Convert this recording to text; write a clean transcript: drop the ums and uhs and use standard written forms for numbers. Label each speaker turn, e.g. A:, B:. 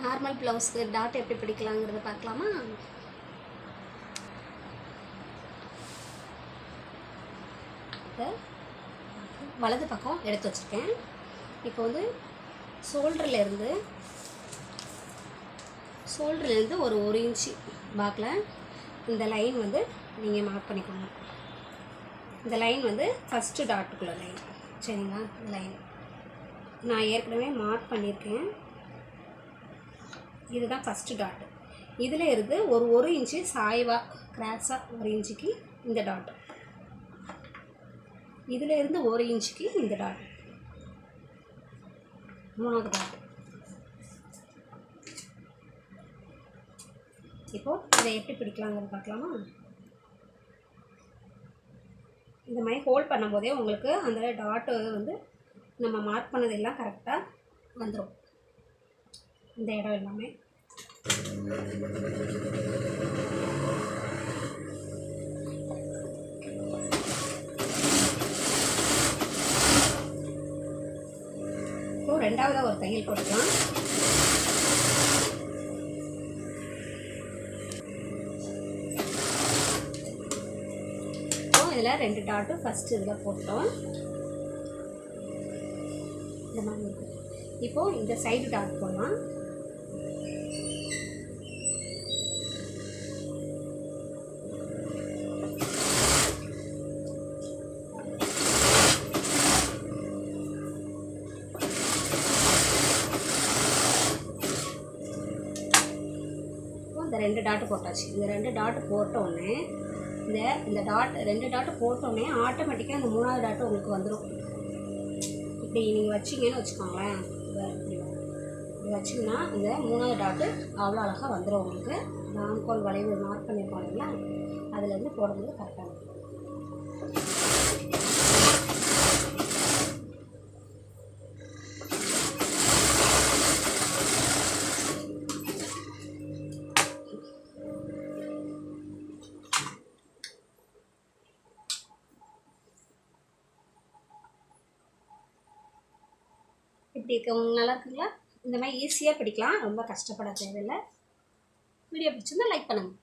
A: Normal ப்ளவுஸ்க்கு dot எப்படி பிடிக்கலாங்கிறத பார்க்கலாமா? வலது பக்கம் எடுத்து வச்சுருக்கேன். இப்போ வந்து ஷோல்டர்லேருந்து ஒரு 1 இன்ச்சு பாக்கில் இந்த லைன் வந்து நீங்கள் மார்க் பண்ணிக்கோங்க. இந்த லைன் வந்து ஃபஸ்ட்டு டாட்டுக்குள்ள லைன், சரிங்களா? இந்த லைன் நான் ஏற்கனவே மார்க் பண்ணியிருக்கேன். இதுதான் ஃபஸ்ட்டு டாட்டு. இதில் இருந்து ஒரு இன்ச்சு சாய்வாக கிராஸாக 1 இன்ச்சுக்கு இந்த டாட்டு, இதில் இருந்து 1 இன்ச்சுக்கு இந்த டாட், 3வது டாட். இப்போது இதை எப்படி பிடிக்கலாங்கிறது பார்க்கலாமா? இந்த மாதிரி ஹோல்ட் பண்ணும்போதே உங்களுக்கு அந்த டாட்டு வந்து நம்ம மார்க் பண்ணதெல்லாம் கரெக்டாக வந்துடும். இந்த இடம் எல்லாமே இப்போ 2வது ஒரு தையல் போட்டுக்கலாம். இதில் 2 டாட்டும் ஃபஸ்ட்டு இதில் போட்டோம். இந்த மாதிரி இருக்குது. இப்போது இந்த சைடு டாட் போடலாம். இந்த 2 டாட்டு போட்டாச்சு. இந்த 2 டாட்டு போட்டோடனே இந்த டாட் 2 டாட்டு போட்டோடனே ஆட்டோமேட்டிக்காக அந்த 3வது டாட்டு உங்களுக்கு வந்துடும். இப்படி நீங்கள் வச்சிங்கன்னு வச்சுக்கோங்களேன், இப்படி வச்சிங்கன்னா இந்த 3வது டாட்டு அவ்வளோ அழகாக வந்துடும் உங்களுக்கு. நான்கோல் வளைவு மார்க் பண்ணியிருக்கோம் இல்லைங்களா, அதுலேருந்து போடுறது கரெக்டாக இருக்கும். இப்படி இருக்கவங்க நல்லா இருக்குங்களா? இந்த மாதிரி ஈஸியாக பிடிக்கலாம், ரொம்ப கஷ்டப்பட தேவையில்லை. வீடியோ பிடிச்சிருந்தா லைக் பண்ணுங்கள்.